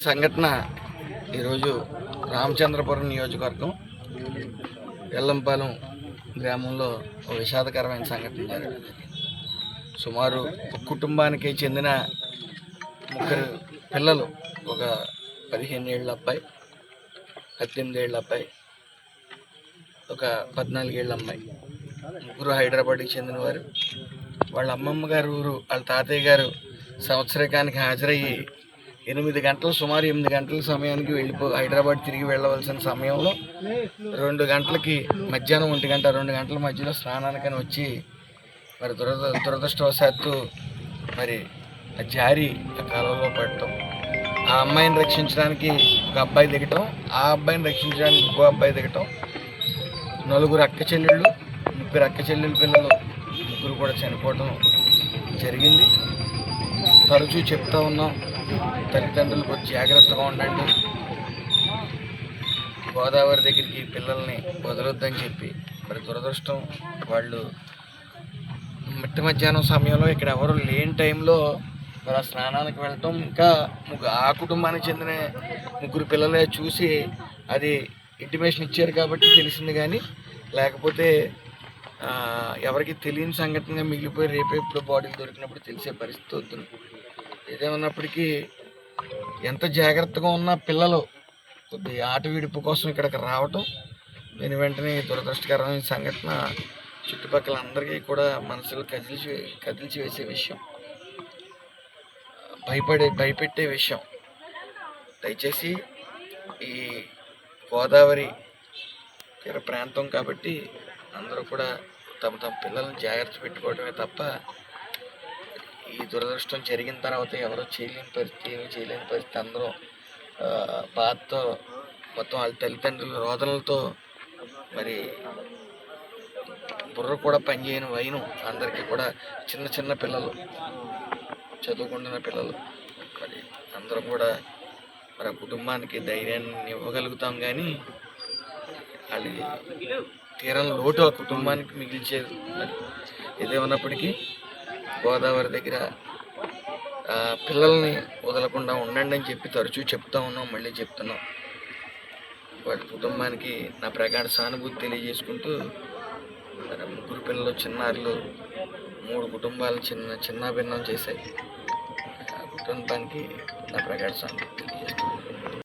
సంఘటన ఈరోజు రామచంద్రపురం నియోజకవర్గం ఎల్లంపాలెం గ్రామంలో ఒక విషాదకరమైన సంఘటన జరిగింది. సుమారు కుటుంబానికి చెందిన ముగ్గురు పిల్లలు, ఒక 15 ఏళ్ళ అబ్బాయి, 18 ఏళ్ళ అబ్బాయి, ఒక 14 ఏళ్ళ అమ్మాయి, ముగ్గురు హైదరాబాద్కి చెందినవారు. వాళ్ళ అమ్మమ్మ గారు ఊరు, వాళ్ళ తాతయ్య గారు సంవత్సరకానికి హాజరయ్యి 8 గంటలు, సుమారు 8 గంటల సమయానికి హైదరాబాద్ తిరిగి వెళ్ళవలసిన సమయంలో 2 గంటలకి, మధ్యాహ్నం 1 గంట 2 గంటల మధ్యలో స్నానానికని వచ్చి మరి దురదృష్టవశాత్తు మరి జారి కాలువలో పడటం, ఆ అమ్మాయిని రక్షించడానికి ఒక అబ్బాయి దిగటం, ఆ అబ్బాయిని రక్షించడానికి ఇంకో అబ్బాయి దిగటం, 4 అక్క చెల్లెళ్ళు, 3 అక్క చెల్లెళ్ళ పిల్లలు, ముగ్గురు కూడా చనిపోవటం జరిగింది. తరచూ చెప్తా ఉన్నాం, తల్లిదండ్రులు కొంచెం జాగ్రత్తగా ఉండండి, గోదావరి దగ్గరికి పిల్లల్ని వదలొద్దని చెప్పి. మరి దురదృష్టం, వాళ్ళు మధ్యాహ్నం సమయంలో ఇక్కడ ఎవరు లేని టైంలో మరి ఆ స్నానానికి వెళ్ళటం, ఇంకా ఆ కుటుంబానికి చెందిన 3 పిల్లలే చూసి అది ఇంటిమేషన్ ఇచ్చారు కాబట్టి తెలిసింది. కానీ లేకపోతే ఎవరికి తెలియని సంఘటనగా మిగిలిపోయి రేపే ఇప్పుడు బాడీలు దొరికినప్పుడు తెలిసే పరిస్థితి వద్దు. ఏదేమన్నప్పటికీ ఎంత జాగ్రత్తగా ఉన్న పిల్లలు కొద్ది ఆట విడుపు కోసం ఇక్కడికి రావటం, దీని వెంటనే దురదృష్టకరమైన సంఘటన చుట్టుపక్కల అందరికీ కూడా మనసులు కదిల్చి వేసే విషయం, భయపెట్టే విషయం. దయచేసి ఈ గోదావరి తీర ప్రాంతం కాబట్టి అందరూ కూడా తమ పిల్లల్ని జాగ్రత్త పెట్టుకోవడమే తప్ప ఈ దురదృష్టం జరిగిన తర్వాత ఎవరో ఏమీ చేయలేని పరిస్థితి. అందరూ బాధతో, మొత్తం వాళ్ళ తల్లిదండ్రుల రోదనలతో మరి బుర్ర కూడా పనిచేయని వైను అందరికీ కూడా, చిన్న పిల్లలు, చదువుకుంటున్న పిల్లలు, మరి అందరూ కూడా మరి ఆ కుటుంబానికి ధైర్యాన్ని ఇవ్వగలుగుతాం. కానీ వాళ్ళకి తీరని లోటు ఆ కుటుంబానికి మిగిల్చేది. మరి ఏదేమన్నప్పటికీ గోదావరి దగ్గర పిల్లల్ని వదలకుండా ఉండండి అని చెప్పి తరచూ చెప్తా ఉన్నాం, మళ్ళీ చెప్తున్నాం. వాటి కుటుంబానికి నా ప్రగాఢ సానుభూతి తెలియజేసుకుంటూ, 3 పిల్లలు చిన్నారులు, 3 కుటుంబాలు చిన్న భిన్నం చేశాయి. ఆ కుటుంబానికి నా ప్రగాఢ సానుభూతి తెలియజేస్తున్నాను.